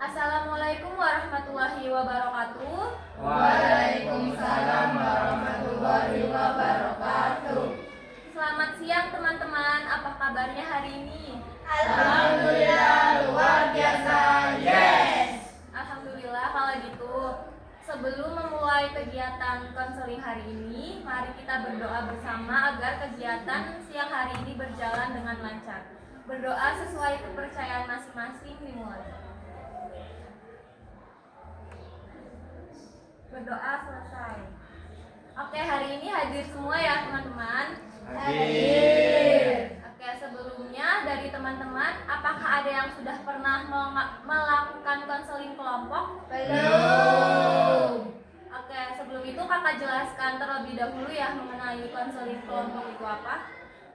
Assalamualaikum warahmatullahi wabarakatuh. Waalaikumsalam warahmatullahi wabarakatuh. Selamat siang teman-teman, apa kabarnya hari ini? Alhamdulillah luar biasa, yes. Alhamdulillah kalau gitu. Sebelum memulai kegiatan konseling hari ini, mari kita berdoa bersama agar kegiatan siang hari ini berjalan dengan lancar. Berdoa sesuai kepercayaan masing-masing dimulai. Berdoa selesai. Oke, hari ini hadir semua ya teman-teman. Hadir. Oke, sebelumnya dari teman-teman, apakah ada yang sudah pernah melakukan konseling kelompok? Belum. Oke, sebelum itu kakak jelaskan terlebih dahulu ya mengenai konseling kelompok itu apa.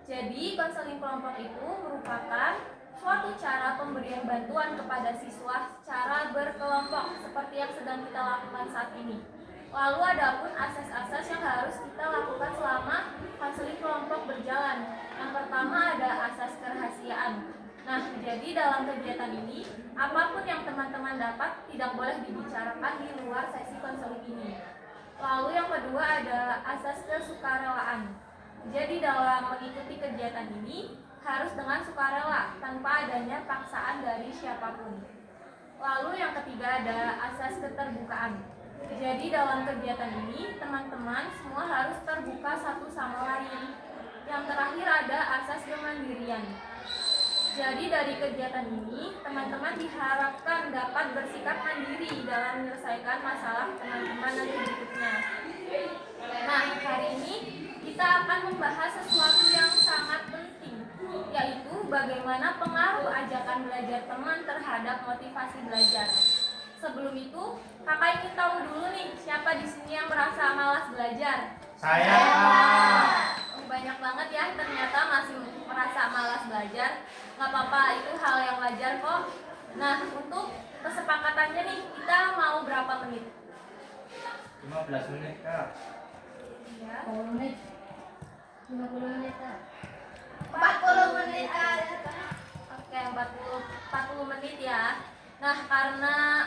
Jadi, konseling kelompok itu merupakan suatu cara pemberian bantuan kepada siswa secara berkelompok seperti yang sedang kita lakukan saat ini. Lalu adapun asas-asas yang harus kita lakukan selama konseling kelompok berjalan. Yang pertama ada asas kerahasiaan. Nah, jadi dalam kegiatan ini, apapun yang teman-teman dapat tidak boleh dibicarakan di luar sesi konseling ini. Lalu yang kedua ada asas kesukarelaan. Jadi dalam mengikuti kegiatan ini harus dengan sukarela tanpa adanya paksaan dari siapapun. Lalu yang ketiga ada asas keterbukaan. Jadi dalam kegiatan ini teman-teman semua harus terbuka satu sama lain. Yang terakhir ada asas kemandirian. Jadi dari kegiatan ini teman-teman diharapkan dapat bersikap mandiri dalam menyelesaikan masalah teman-teman nanti berikutnya. Nah, hari ini kita akan membahas sesuatu yang sangat penting, yaitu bagaimana pengaruh ajakan belajar teman terhadap motivasi belajar. Sebelum itu, kakak ingin tahu dulu nih, siapa di sini yang merasa malas belajar? Saya. Banyak banget ya, ternyata masih merasa malas belajar. Nggak apa-apa, itu hal yang wajar kok. Nah, untuk kesepakatannya nih, kita mau berapa menit? 15 menit, Kak. Ya. 10 menit. 50 menit, Kak. 40 menit. Oke, 40 menit ya. Nah, karena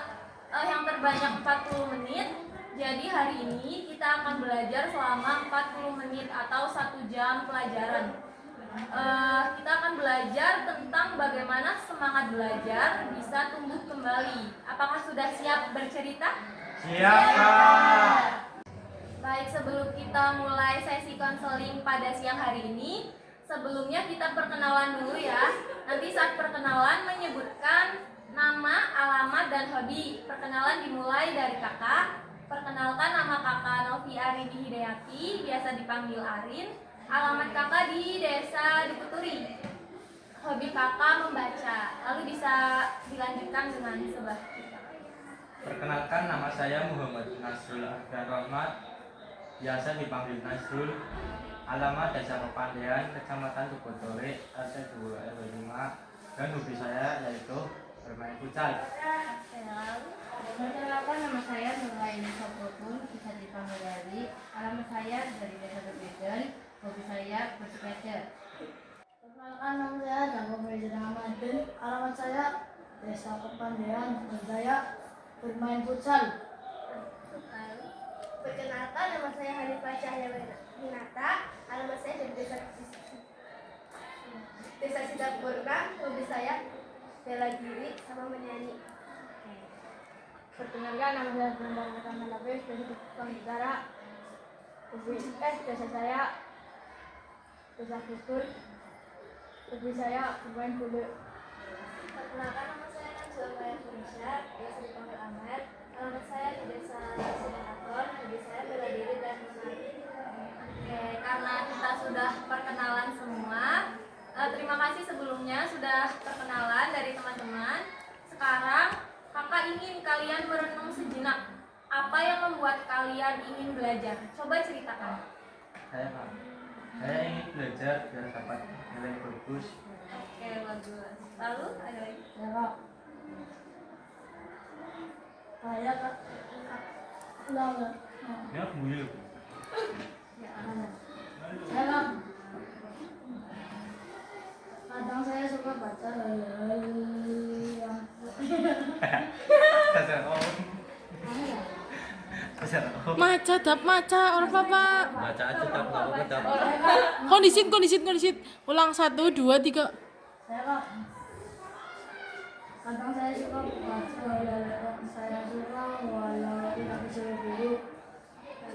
yang terbanyak 40 menit, jadi hari ini kita akan belajar selama 40 menit atau 1 jam pelajaran. Kita akan belajar tentang bagaimana semangat belajar bisa tumbuh kembali. Apakah sudah siap bercerita? Siap, Kak. Baik, sebelum kita mulai sesi konseling pada siang hari ini, sebelumnya kita perkenalan dulu ya. Nanti saat perkenalan menyebutkan nama, alamat, dan hobi. Perkenalan dimulai dari kakak. Perkenalkan, nama kakak Novi Arini Hidayati, biasa dipanggil Arin. Alamat kakak di Desa Dukuturi. Hobi kakak membaca. Lalu bisa dilanjutkan dengan sebelah kita. Perkenalkan, nama saya Muhammad Nasrul Ardan Rahmat, biasa dipanggil Nasrul. Alamat Desa Kepandean, Kecamatan Dukuturi, RT 2 RW 5. Dan hobi saya yaitu bermain futsal. Perkenalkan, nama saya Nuraini Sobrokun, bisa dipanggil Dari. Alamat saya dari Desa Berbeden, hobi saya bersepeda. Perkenalkan, nama saya Janggo Meriza Ahmadin. Alamat saya Desa Kepandean, hobi saya bermain futsal. Perkenalkan, nama saya Hanifah Cahya Hinata. Alamat saya dari Desa Sidapurna. Hobi saya bela diri sama menyanyi. Perkenalkan, nama saya Bambang Rahman Labes dari Kupang Utara. Desa saya Desa Kutul. Hobi saya bermain bola. Perkenalkan, nama saya Najwa Maya Furnisha, biasa dipanggil Ahmed. Alamat saya di Desa Sidanator. Hobi saya bela diri dan menari. Oke, karena kita sudah perkenalan semua, terima kasih sebelumnya sudah perkenalan dari teman-teman. Sekarang ingin kalian merenung sejenak. Apa yang membuat kalian ingin belajar? Coba ceritakan. Saya ingin belajar biar dapat nilai bagus. Oke, bagus. Lalu ada lagi? Ya kak. Saya kak. Enggak. Ya bulu. Ya, Saya kak. Kadang saya suka baca yang Dasar om. Dasar om. Maca dap maca orang apa? Baca aja tak apa dap. Kondisit. Ulang 1 2 3. saya kak. Kadang saya suka baca saya suka walau tidak disuruh guru.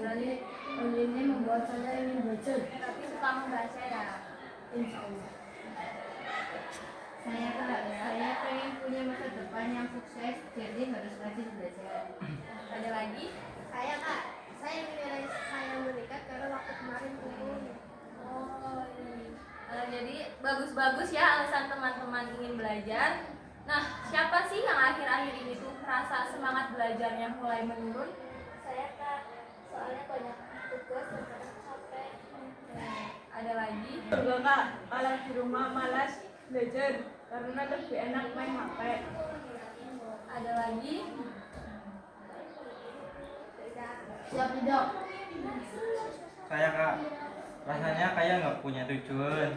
Jadi hal ini membuat saya ingin belajar. Tapi suka membaca ya. Insya Allah. saya pengen punya masa depan yang sukses, jadi harus rajin belajar. Ada lagi? Saya kak, saya menilai saya menikah karena waktu kemarin turun. Oh, iya. Jadi bagus-bagus ya alasan teman-teman ingin belajar. Nah, siapa sih yang akhir-akhir ini tuh merasa semangat belajarnya mulai menurun? Saya kak, soalnya banyak tugas dan kadang capek. Ada lagi? Juga kak, kalau di rumah malas belajar karena lebih enak main HP. Ada lagi? Siap tidak? Saya kak, rasanya kayak nggak punya tujuan.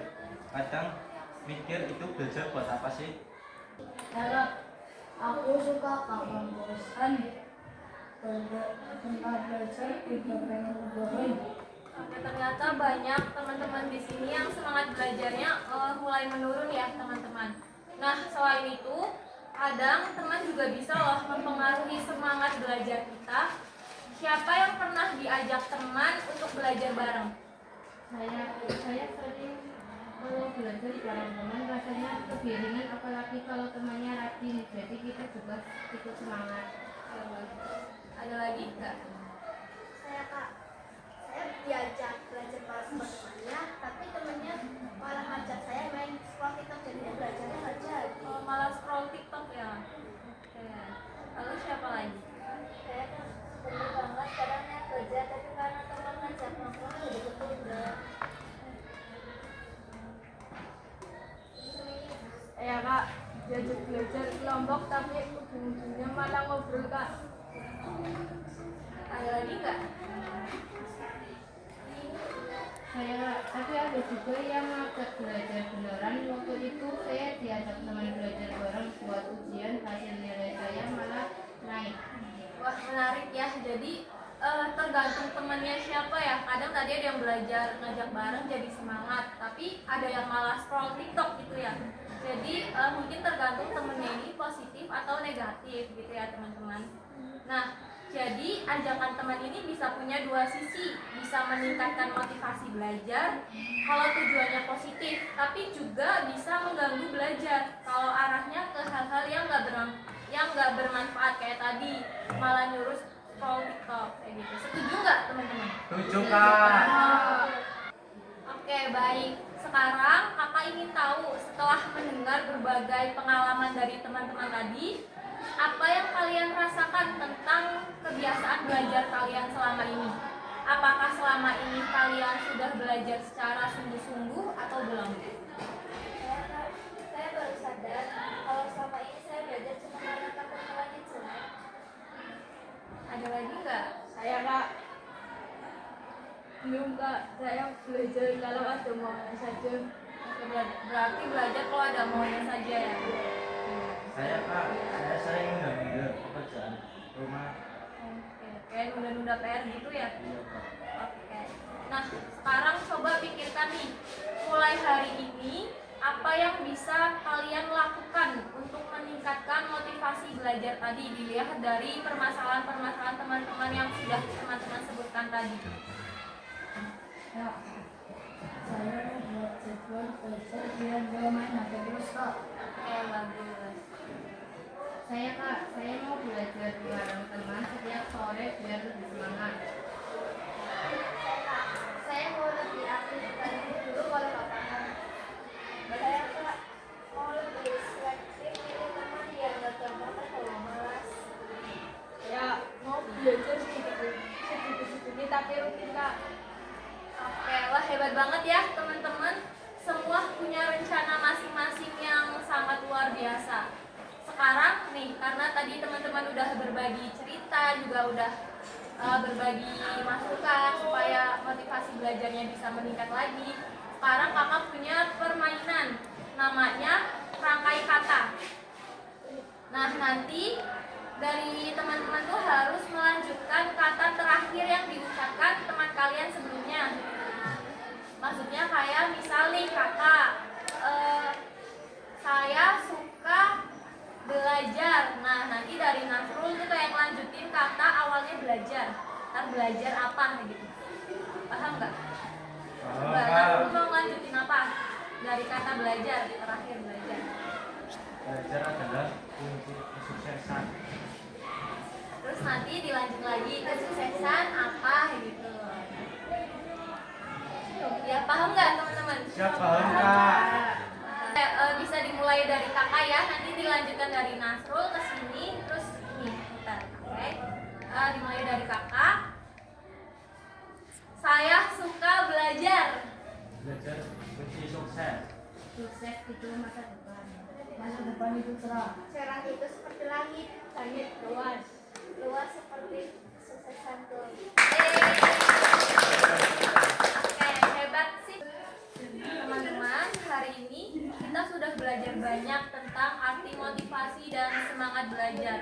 Kadang mikir itu belajar buat apa sih? Saya aku suka kapan bosan. Tempat belajar juga pengen bermain. Oke, ternyata banyak teman-teman di sini yang semangat belajarnya mulai menurun ya teman-teman. Nah, selain itu, kadang teman juga bisa loh mempengaruhi semangat belajar kita. Siapa yang pernah diajak teman untuk belajar bareng? Saya sering kalau belajar bareng teman rasanya lebih ringan, apalagi kalau temannya rajin, jadi kita juga ikut semangat. Ada lagi nggak? Saya kak, saya diajak belajar sama temannya, tapi temannya malah ngajak saya main scroll TikTok, jadinya belajarnya nggak jadi. Oh, malah scroll TikTok ya. Oke. Lalu siapa lagi? Saya kan bener banget kadang niat belajar, tapi karena teman ngajak nongkrong jadi ketunda. Ya kak, diajak belajar kelompok tapi ujung-ujungnya malah ngobrol kak. Ada lagi nggak? Tapi ada juga yang ngajak belajar beneran. Waktu itu saya diajak teman belajar bareng buat ujian, hasil nilai saya malah naik. Wah, menarik ya. Jadi tergantung temannya siapa ya. Kadang tadi ada yang belajar ngajak bareng jadi semangat, tapi ada yang malah scroll TikTok gitu ya. Jadi mungkin tergantung temennya ini positif atau negatif gitu ya teman-teman. Nah, jadi ajakan teman ini bisa punya dua sisi, bisa meningkatkan motivasi belajar kalau tujuannya positif, tapi juga bisa mengganggu belajar kalau arahnya ke hal-hal yang nggak bermanfaat kayak tadi, malah nyuruh scroll TikTok kayak gitu. Setuju nggak teman-teman? Setuju kak. Oke, baik. Sekarang kakak ingin tahu setelah mendengar berbagai pengalaman dari teman-teman tadi, apa yang kalian rasakan tentang kebiasaan belajar kalian selama ini? Apakah selama ini kalian sudah belajar secara sungguh-sungguh atau belum? Saya baru sadar kalau selama ini saya belajar cuma karena takut nilainya jelek. Ada lagi nggak? Saya kak, belum kak, saya belajar kalau ada maunya saja. Oke, berarti belajar kalau ada maunya saja ya. Saya kak, saya sering nunda-nunda pekerjaan rumah. Oke, kayak nunda-nunda PR gitu ya. Iya kak. Oke. Nah, sekarang coba pikirkan nih, mulai hari ini apa yang bisa kalian lakukan untuk meningkatkan motivasi belajar tadi dilihat dari permasalahan-permasalahan teman-teman yang sudah teman-teman sebutkan tadi. Ya, saya buat jadwal belajar biar gak main HP terus kak. Oke, bagus. Saya mau belajar bareng teman setiap sore biar lebih semangat. Saya mau lebih aktif dari dulu kalau nggak paham. Saya kak mau lebih selektif milih teman biar nggak gampang terbawa malas. belajar sedikit tapi rutin kak. Oke, wah hebat banget ya teman-teman. Semua punya rencana masing-masing yang sangat luar biasa. Sekarang nih, karena tadi teman-teman udah berbagi cerita, juga udah berbagi masukan supaya motivasi belajarnya bisa meningkat lagi. Sekarang kakak punya permainan, namanya rangkai kata. Nah, nanti dari teman-teman tuh harus melanjutkan kata terakhir yang diucapkan teman kalian sebelumnya. Maksudnya kayak misal nih kakak, saya suka belajar. Nah, nanti dari Nasrul itu kayak lanjutin kata awalnya belajar. Ntar belajar apa gitu. Paham nggak? Coba Nasrul mau lanjutin apa? Dari kata belajar, terakhir belajar. Belajar adalah kunci kesuksesan. Terus nanti dilanjut lagi kesuksesan apa gitu. Ya paham nggak teman-teman? Siap paham kak? Bisa dimulai dari kakak ya, nanti dilanjutkan dari Nasrul ke sini, terus ini bentar, oke? Dimulai dari kakak. Saya suka belajar. Belajar kunci sukses. Sukses itu masa depan. Masa depan itu cerah. Cerah itu seperti langit, Langit luas. luas seperti kesuksesan tuh. Oke, hebat sih teman-teman. Hari ini kita sudah belajar banyak tentang arti motivasi dan semangat belajar.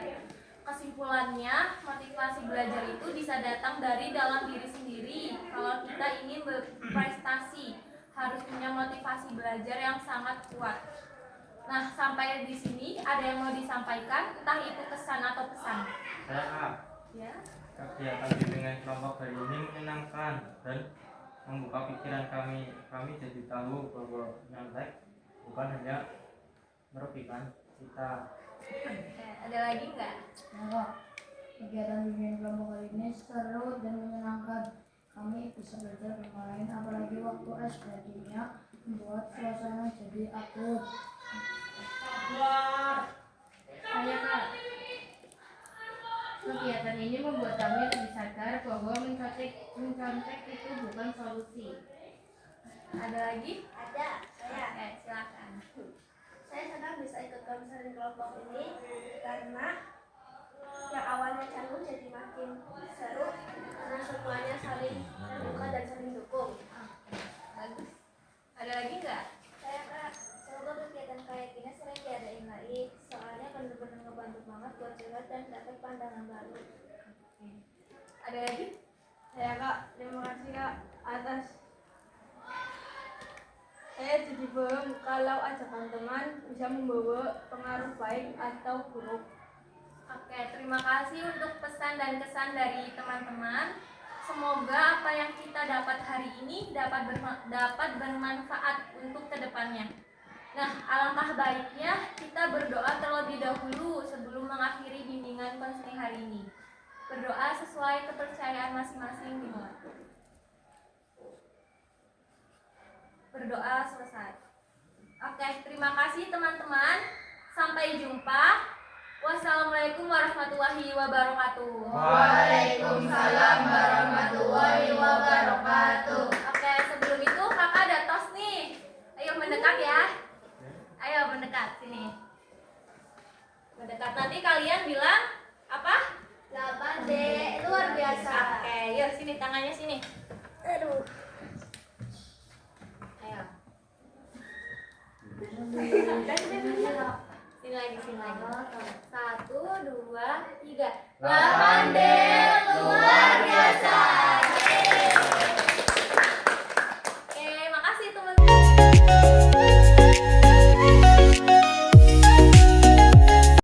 Kesimpulannya, motivasi belajar itu bisa datang dari dalam diri sendiri. Kalau kita ingin berprestasi, harus punya motivasi belajar yang sangat kuat. Nah, sampai di sini ada yang mau disampaikan, entah itu kesan atau pesan. Saya kak, Ya. kegiatan dengan kelompok hari ini menyenangkan dan membuka pikiran kami. Kami jadi tahu bahwa nyontek bukan hanya merugikan kita. Ada lagi nggak? Nah, kegiatan bimbingan kelompok kali ini seru dan menyenangkan. Kami bisa belajar bermain, apalagi waktu SPD-nya membuat suasana jadi akrab. Saya kak. Kegiatan ini membuat kami lebih sadar bahwa mencontek itu bukan solusi. Ada lagi? Ada, saya. Oke, silakan. Saya senang bisa ikut konseling kelompok ini karena yang awalnya canggung jadi makin seru karena semuanya saling terbuka dan saling dukung. Bagus. Ada lagi nggak? Saya kak, semoga kegiatan kayak gini sering diadain lagi, soalnya benar-benar ngebantu banget buat curhat dan dapat pandangan baru. Ada lagi? Saya kak, terima kasih kak atas saya jadi paham kalau ajakan teman bisa membawa pengaruh baik atau buruk. Oke, terima kasih untuk pesan dan kesan dari teman-teman. Semoga apa yang kita dapat hari ini dapat bermanfaat untuk kedepannya. Nah, alangkah baiknya kita berdoa terlebih dahulu sebelum mengakhiri bimbingan konseling hari ini. Berdoa sesuai kepercayaan masing-masing dimulai. Berdoa selesai. Oke, terima kasih teman-teman. Sampai jumpa. Wassalamualaikum warahmatullahi wabarakatuh. Waalaikumsalam warahmatullahi wabarakatuh. Oke, sebelum itu kakak ada tos nih. Ayo mendekat ya. Ayo mendekat sini. Mendekat, nanti kalian bilang apa? 8D, luar biasa. Oke, yuk sini tangannya sini. Aduh. Ayo. Sini lagi, sini lagi. 1, 2, 3. 8D luar biasa.